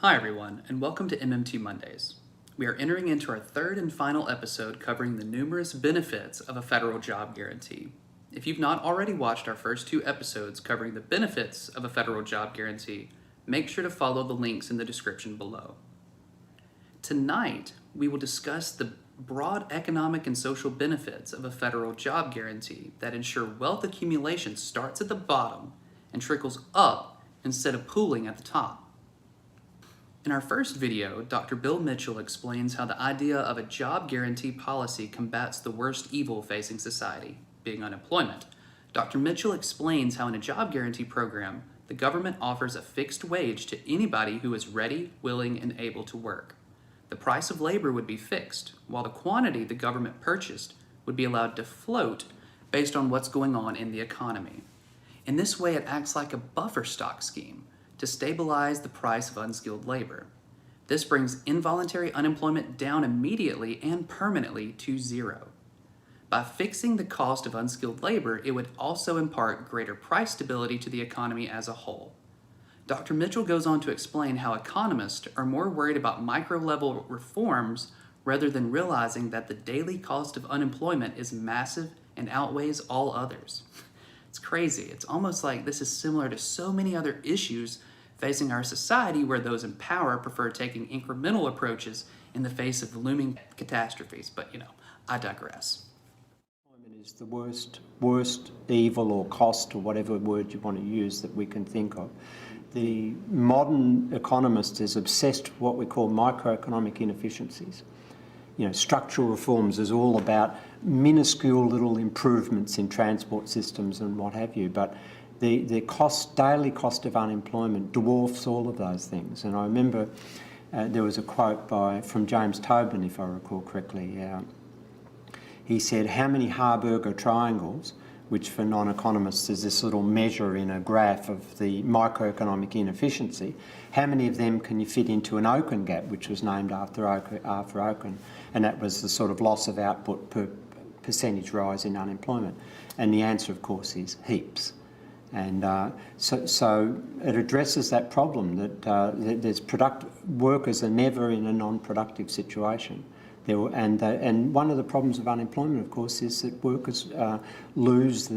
Hi everyone, and welcome to MMT Mondays. We are entering into our third and final episode covering the numerous benefits of a federal job guarantee. If you've not already watched our first two episodes covering the benefits of a federal job guarantee, make sure to follow the links in the description below. Tonight, we will discuss the broad economic and social benefits of a federal job guarantee that ensure wealth accumulation starts at the bottom and trickles up instead of pooling at the top. In our first video, Dr. Bill Mitchell explains how the idea of a job guarantee policy combats the worst evil facing society, being unemployment. Dr. Mitchell explains how in a job guarantee program, the government offers a fixed wage to anybody who is ready, willing, and able to work. The price of labor would be fixed, while the quantity the government purchased would be allowed to float based on what's going on in the economy. In this way, it acts like a buffer stock scheme to stabilize the price of unskilled labor. This brings involuntary unemployment down immediately and permanently to zero. By fixing the cost of unskilled labor, it would also impart greater price stability to the economy as a whole. Dr. Mitchell goes on to explain how economists are more worried about micro-level reforms rather than realizing that the daily cost of unemployment is massive and outweighs all others. It's crazy. It's almost like this is similar to so many other issues facing our society where those in power prefer taking incremental approaches in the face of looming catastrophes. But, I digress. Employment is the worst evil or cost or whatever word you want to use that we can think of. The modern economist is obsessed with what we call microeconomic inefficiencies. Structural reforms is all about minuscule little improvements in transport systems and what have you, but the daily cost of unemployment dwarfs all of those things. And I remember there was a quote from James Tobin, if I recall correctly. He said, how many Harburger triangles, which for non-economists is this little measure in a graph of the microeconomic inefficiency, how many of them can you fit into an Oken gap, which was named after Oken, and that was the sort of loss of output per percentage rise in unemployment? And the answer, of course, is heaps. And so it addresses that problem that workers are never in a non-productive situation. And one of the problems of unemployment, of course, is that workers lose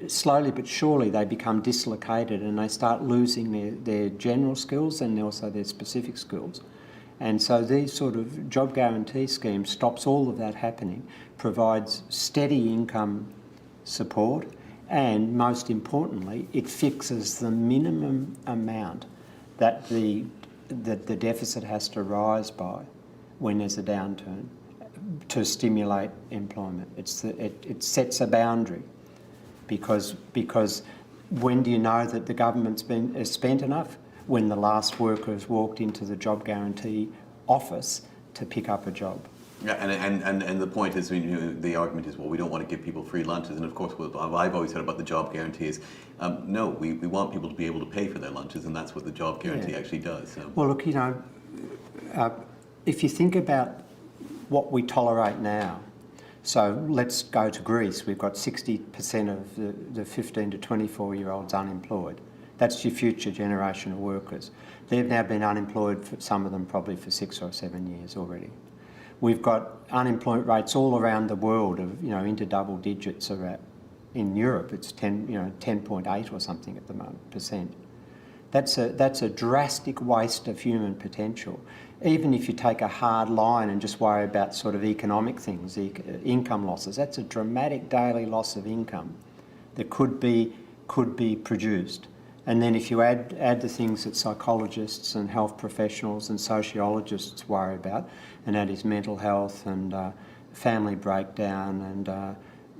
slowly but surely they become dislocated and they start losing their general skills and also their specific skills. And so these sort of job guarantee schemes stops all of that happening, provides steady income support, and most importantly, it fixes the minimum amount that the deficit has to rise by when there's a downturn to stimulate employment. It sets a boundary because when do you know that the government's has spent enough? When the last worker has walked into the job guarantee office to pick up a job. Yeah, and the point is, the argument is, well, we don't want to give people free lunches, and of course, what I've always said about the job guarantee is, no, we want people to be able to pay for their lunches, and that's what the job guarantee actually does. So. Well, look, if you think about what we tolerate now, so let's go to Greece. We've got 60% of the 15 to 24-year-olds unemployed. That's your future generation of workers. They've now been unemployed, for some of them probably for 6 or 7 years already. We've got unemployment rates all around the world of, into double digits. In Europe, it's 10.8 or something at the moment percent. That's a drastic waste of human potential. Even if you take a hard line and just worry about sort of economic things, income losses, that's a dramatic daily loss of income that could be produced. And then if you add the things that psychologists and health professionals and sociologists worry about, and that is mental health and family breakdown and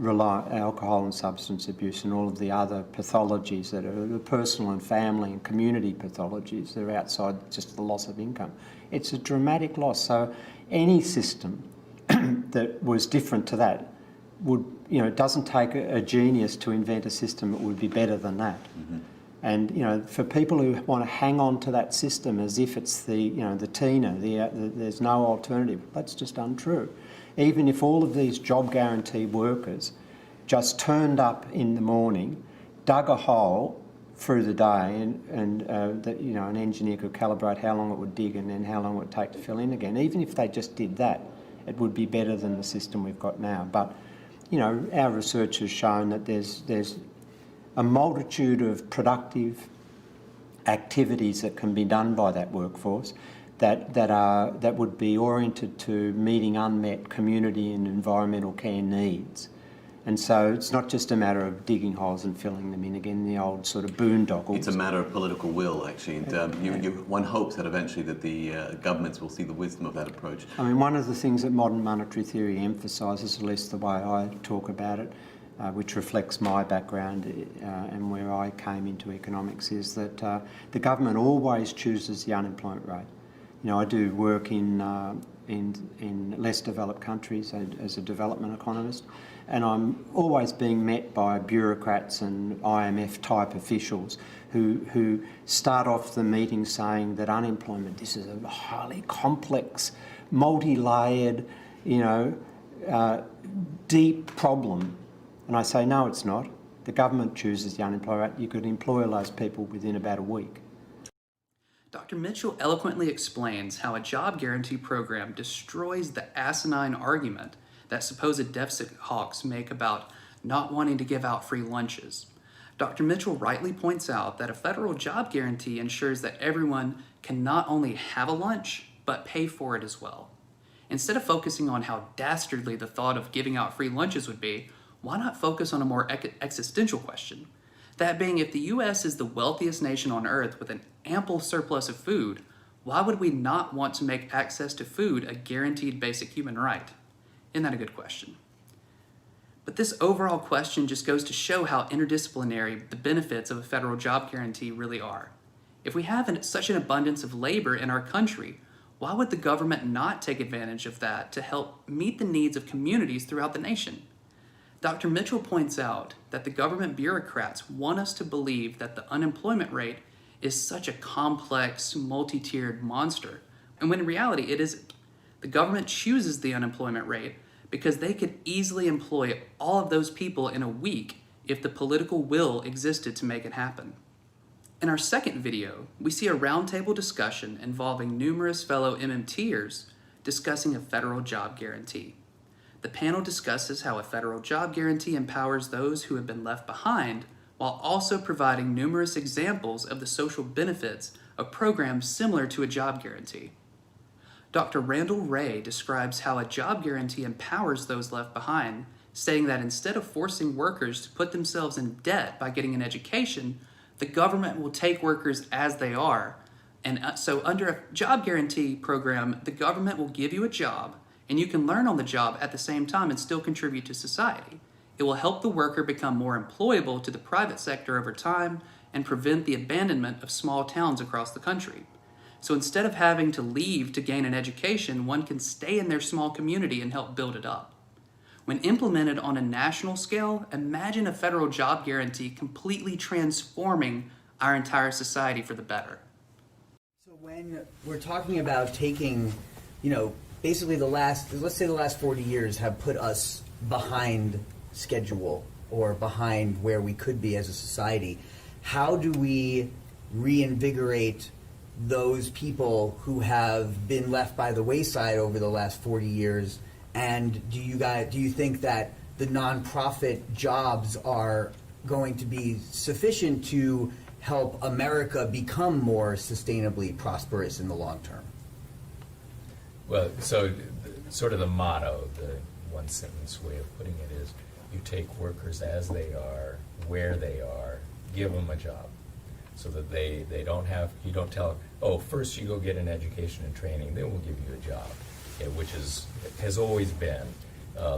alcohol and substance abuse and all of the other pathologies that are the personal and family and community pathologies that are outside just the loss of income. It's a dramatic loss. So any system that was different to that would, it doesn't take a genius to invent a system that would be better than that. Mm-hmm. And for people who want to hang on to that system as if it's the Tina, there's no alternative, that's just untrue. Even if all of these job guarantee workers just turned up in the morning, dug a hole through the day, and that an engineer could calibrate how long it would dig and then how long it would take to fill in again. Even if they just did that, it would be better than the system we've got now. But our research has shown that there's a multitude of productive activities that can be done by that workforce that would be oriented to meeting unmet community and environmental care needs. And so it's not just a matter of digging holes and filling them in again, the old sort of boondoggles. It's a matter of political will, actually. And one hopes that eventually that the governments will see the wisdom of that approach. I mean, one of the things that modern monetary theory emphasises, at least the way I talk about it, which reflects my background and where I came into economics, is that the government always chooses the unemployment rate. I do work in less developed countries as a development economist, and I'm always being met by bureaucrats and IMF type officials who start off the meeting saying that unemployment, this is a highly complex, multi-layered, deep problem. And I say, no, it's not. The government chooses the unemployment rate. You could employ all those people within about a week. Dr. Mitchell eloquently explains how a job guarantee program destroys the asinine argument that supposed deficit hawks make about not wanting to give out free lunches. Dr. Mitchell rightly points out that a federal job guarantee ensures that everyone can not only have a lunch, but pay for it as well. Instead of focusing on how dastardly the thought of giving out free lunches would be, why not focus on a more existential question? That being, if the U.S. is the wealthiest nation on earth with an ample surplus of food, why would we not want to make access to food a guaranteed basic human right? Isn't that a good question? But this overall question just goes to show how interdisciplinary the benefits of a federal job guarantee really are. If we have such an abundance of labor in our country, why would the government not take advantage of that to help meet the needs of communities throughout the nation? Dr. Mitchell points out that the government bureaucrats want us to believe that the unemployment rate is such a complex, multi-tiered monster, and when in reality it isn't. The government chooses the unemployment rate because they could easily employ all of those people in a week if the political will existed to make it happen. In our second video, we see a roundtable discussion involving numerous fellow MMTers discussing a federal job guarantee. The panel discusses how a federal job guarantee empowers those who have been left behind while also providing numerous examples of the social benefits of programs similar to a job guarantee. Dr. Randall Ray describes how a job guarantee empowers those left behind, saying that instead of forcing workers to put themselves in debt by getting an education, the government will take workers as they are. And so under a job guarantee program, the government will give you a job, and you can learn on the job at the same time and still contribute to society. It will help the worker become more employable to the private sector over time and prevent the abandonment of small towns across the country. So instead of having to leave to gain an education, one can stay in their small community and help build it up. When implemented on a national scale, imagine a federal job guarantee completely transforming our entire society for the better. So when we're talking about taking, basically let's say the last 40 years have put us behind schedule or behind where we could be as a society, how do we reinvigorate those people who have been left by the wayside over the last 40 years? And do you think that the nonprofit jobs are going to be sufficient to help America become more sustainably prosperous in the long term? Well, so sort of the motto, the one sentence way of putting it is, you take workers as they are, where they are, give them a job. So that they don't have, you don't tell them, first you go get an education and training, then we'll give you a job, which has always been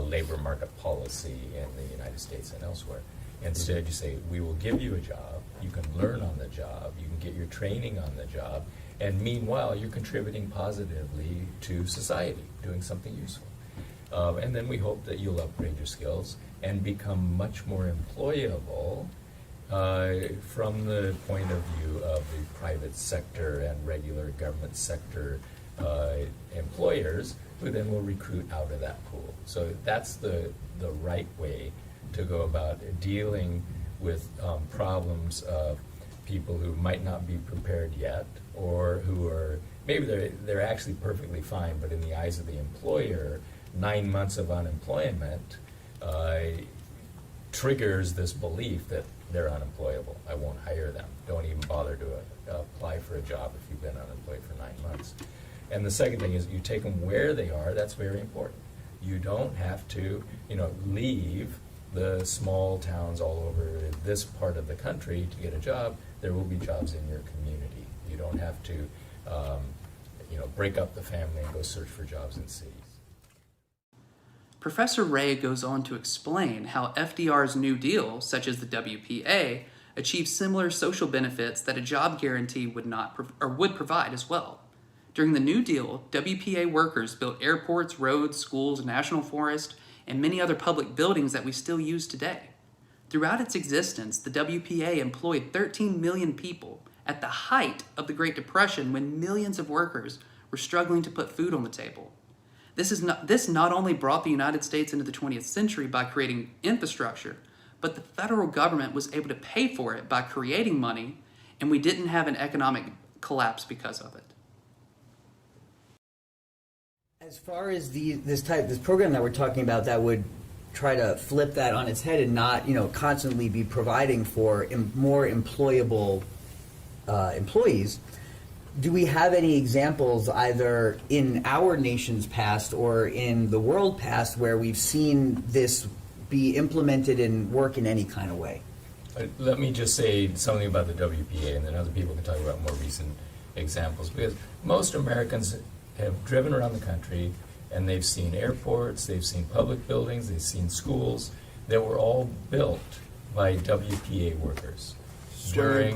labor market policy in the United States and elsewhere. Instead, you say, we will give you a job, you can learn on the job, you can get your training on the job, and meanwhile, you're contributing positively to society, doing something useful. And then we hope that you'll upgrade your skills and become much more employable from the point of view of the private sector and regular government sector employers, who then will recruit out of that pool. So that's the right way to go about dealing with problems of people who might not be prepared yet, or who are, maybe they're actually perfectly fine, but in the eyes of the employer, 9 months of unemployment triggers this belief that they're unemployable. I won't hire them. Don't even bother to apply for a job if you've been unemployed for 9 months. And the second thing is you take them where they are. That's very important. You don't have to, leave the small towns all over this part of the country to get a job. There will be jobs in your community. You don't have to, break up the family and go search for jobs in cities. Professor Ray goes on to explain how FDR's New Deal, such as the WPA, achieved similar social benefits that a job guarantee would provide as well. During the New Deal, WPA workers built airports, roads, schools, national forests, and many other public buildings that we still use today. Throughout its existence, the WPA employed 13 million people at the height of the Great Depression when millions of workers were struggling to put food on the table. This not only brought the United States into the 20th century by creating infrastructure, but the federal government was able to pay for it by creating money, and we didn't have an economic collapse because of it. As far as this program that we're talking about that would try to flip that on its head and not, constantly be providing for more employable employees, do we have any examples either in our nation's past or in the world past where we've seen this be implemented and work in any kind of way? Let me just say something about the WPA, and then other people can talk about more recent examples, because most Americans have driven around the country and they've seen airports, they've seen public buildings, they've seen schools that were all built by WPA workers.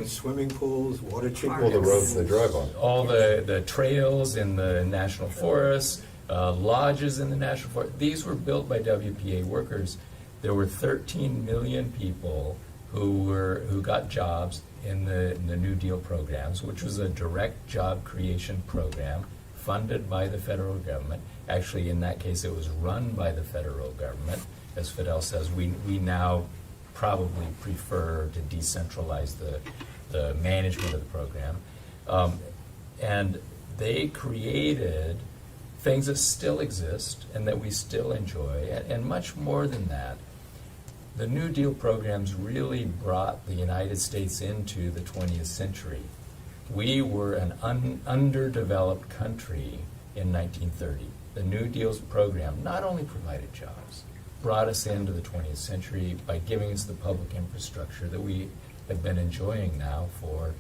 Swimming pools, water treatment. Well, the roads they drive on. All the trails in the national forests, lodges in the national forest, these were built by WPA workers. There were 13 million people who got jobs in the New Deal programs, which was a direct job creation program funded by the federal government. Actually, in that case, it was run by the federal government. As Fidel says, we now probably prefer to decentralize the management of the program. And they created things that still exist and that we still enjoy, and much more than that. The New Deal programs really brought the United States into the 20th century. We were an underdeveloped country in 1930. The New Deal's program not only provided jobs, brought us into the 20th century by giving us the public infrastructure that we have been enjoying now for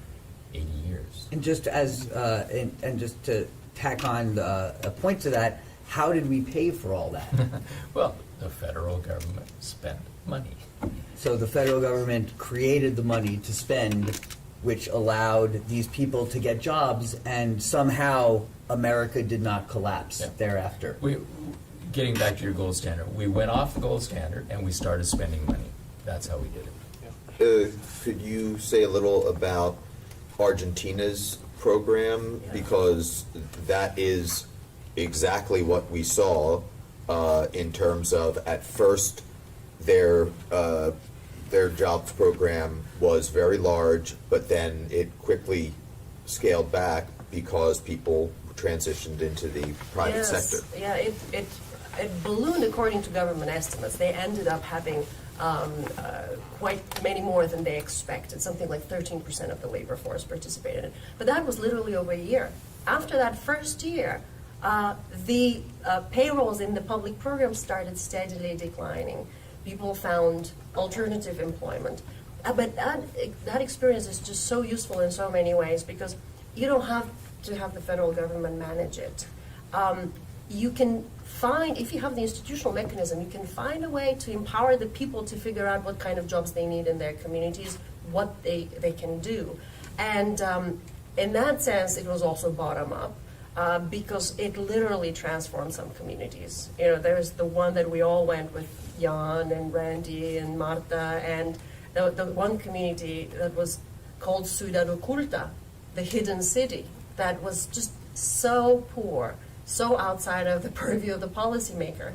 80 years. And just and just to tack on a point to that, how did we pay for all that? Well, the federal government spent money. So the federal government created the money to spend, which allowed these people to get jobs, and somehow America did not collapse thereafter. Getting back to your gold standard, we went off the gold standard and we started spending money. That's how we did it. Could you say a little about Argentina's program? Because that is exactly what we saw in terms of, at first, their jobs program was very large, but then it quickly scaled back because people transitioned into the private sector. Yeah, it ballooned according to government estimates. They ended up having quite many more than they expected. Something like 13% of the labor force participated in it. But that was literally over a year. After that first year, the payrolls in the public programs started steadily declining. People found alternative employment. But that experience is just so useful in so many ways, because you don't have to have the federal government manage it. You can find, if you have the institutional mechanism, you can find a way to empower the people to figure out what kind of jobs they need in their communities, what they can do. And in that sense, it was also bottom up, because it literally transformed some communities. There's the one that we all went with, Jan and Randy and Marta, and the one community that was called Ciudad Oculta, the hidden city, that was just so poor, so outside of the purview of the policymaker.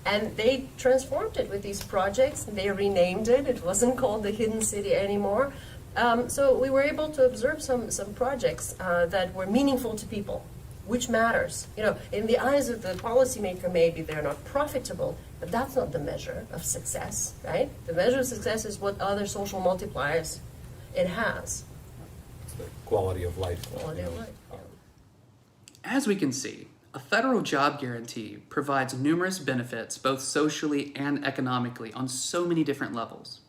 And they transformed it with these projects. They renamed it. It wasn't called the hidden city anymore. So we were able to observe some projects that were meaningful to people, which matters. You know, in the eyes of the policymaker, maybe they're not profitable, but that's not the measure of success, right? The measure of success is what other social multipliers it has. It's the quality of life. Quality of life. Yeah. As we can see, a federal job guarantee provides numerous benefits both socially and economically on so many different levels.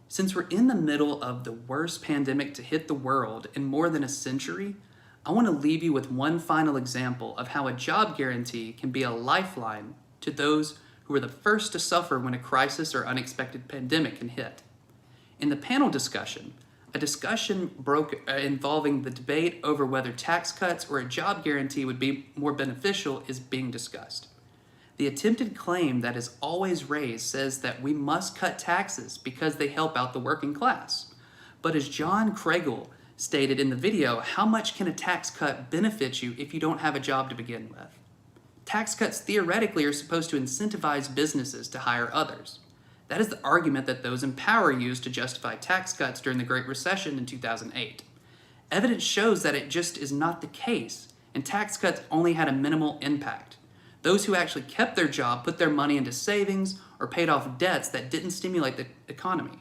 Since we're in the middle of the worst pandemic to hit the world in more than a century, I want to leave you with one final example of how a job guarantee can be a lifeline to those who are the first to suffer when a crisis or unexpected pandemic can hit. In the panel discussion, a discussion broke involving the debate over whether tax cuts or a job guarantee would be more beneficial is being discussed. The attempted claim that is always raised says that we must cut taxes because they help out the working class. But as John Kriegel stated in the video, how much can a tax cut benefit you if you don't have a job to begin with? Tax cuts theoretically are supposed to incentivize businesses to hire others. That is the argument that those in power used to justify tax cuts during the Great Recession in 2008. Evidence shows that it just is not the case, and tax cuts only had a minimal impact. Those who actually kept their job put their money into savings or paid off debts that didn't stimulate the economy.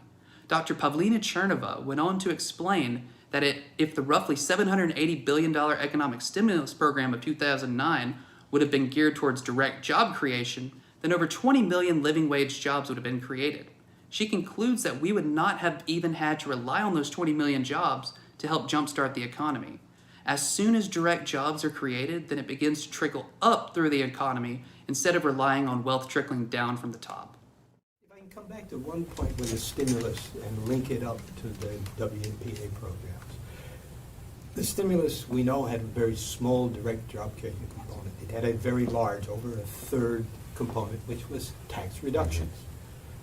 Dr. Pavlina Chernova went on to explain that if the roughly $780 billion economic stimulus program of 2009 would have been geared towards direct job creation, then over 20 million living wage jobs would have been created. She concludes that we would not have even had to rely on those 20 million jobs to help jumpstart the economy. As soon as direct jobs are created, then it begins to trickle up through the economy instead of relying on wealth trickling down from the top. If I can come back to one point with the stimulus and link it up to the WNPA programs. The stimulus, we know, had a very small direct job creation component. It had a very large, over a third component, which was tax reductions.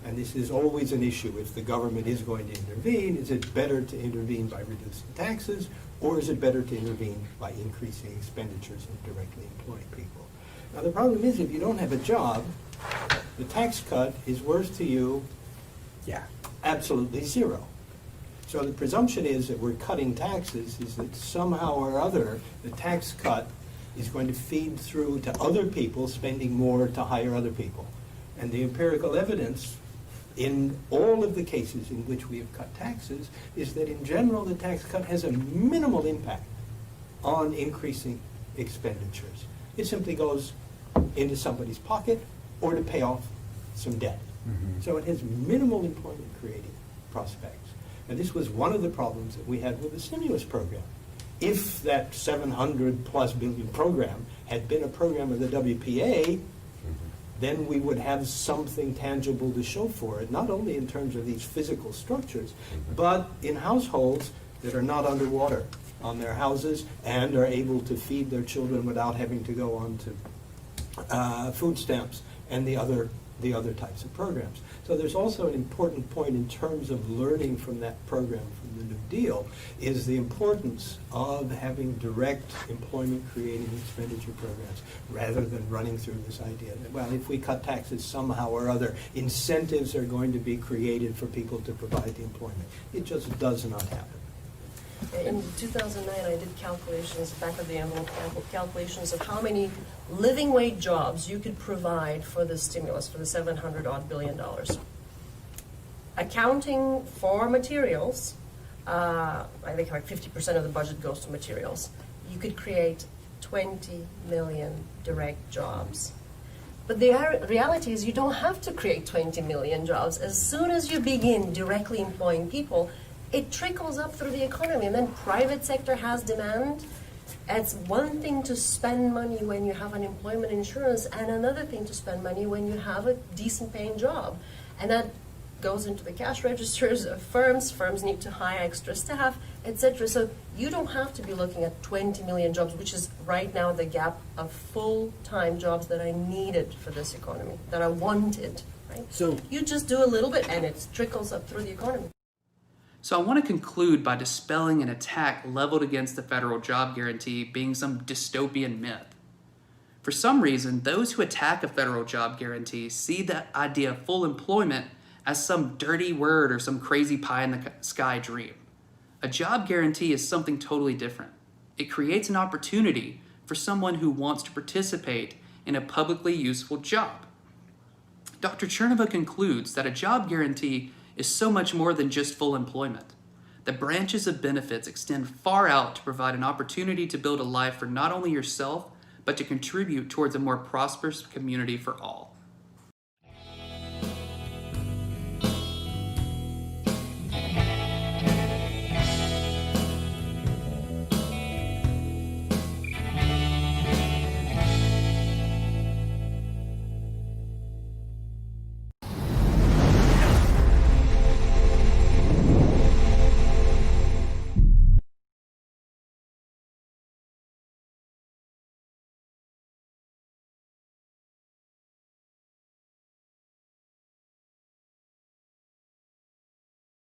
And this is always an issue. If the government is going to intervene, is it better to intervene by reducing taxes, or is it better to intervene by increasing expenditures and directly employing people? Now the problem is, if you don't have a job, the tax cut is worth to you absolutely zero. So the presumption is that we're cutting taxes is that somehow or other the tax cut is going to feed through to other people spending more to hire other people. And the empirical evidence in all of the cases in which we have cut taxes is that in general the tax cut has a minimal impact on increasing expenditures. It simply goes into somebody's pocket or to pay off some debt. So it has minimal employment creating prospects. And this was one of the problems that we had with the stimulus program. If that 700 plus billion program had been a program of the WPA, then we would have something tangible to show for it, not only in terms of these physical structures, but in households that are not underwater on their houses and are able to feed their children without having to go on to food stamps and the other types of programs. So there's also an important point in terms of learning from that program, from the New Deal, is the importance of having direct employment-creating expenditure programs rather than running through this idea that, well, if we cut taxes somehow or other, incentives are going to be created for people to provide the employment. It just does not happen. In 2009, I did calculations, back of the envelope calculations of how many living wage jobs you could provide for the stimulus, for the $700 billion. Accounting for materials, I think like 50% of the budget goes to materials. You could create 20 million direct jobs. But the reality is you don't have to create 20 million jobs. As soon as you begin directly employing people, it trickles up through the economy, and then private sector has demand. It's one thing to spend money when you have unemployment insurance, and another thing to spend money when you have a decent paying job. And that goes into the cash registers of firms. Firms need to hire extra staff, etc. So you don't have to be looking at 20 million jobs, which is right now the gap of full-time jobs that are needed for this economy, that are wanted, right? So you just do a little bit, and it trickles up through the economy. So I want to conclude by dispelling an attack leveled against the federal job guarantee being some dystopian myth. For some reason, those who attack a federal job guarantee see the idea of full employment as some dirty word or some crazy pie-in-the-sky dream. A job guarantee is something totally different. It creates an opportunity for someone who wants to participate in a publicly useful job. Dr. Chernova concludes that a job guarantee is so much more than just full employment. The branches of benefits extend far out to provide an opportunity to build a life for not only yourself, but to contribute towards a more prosperous community for all.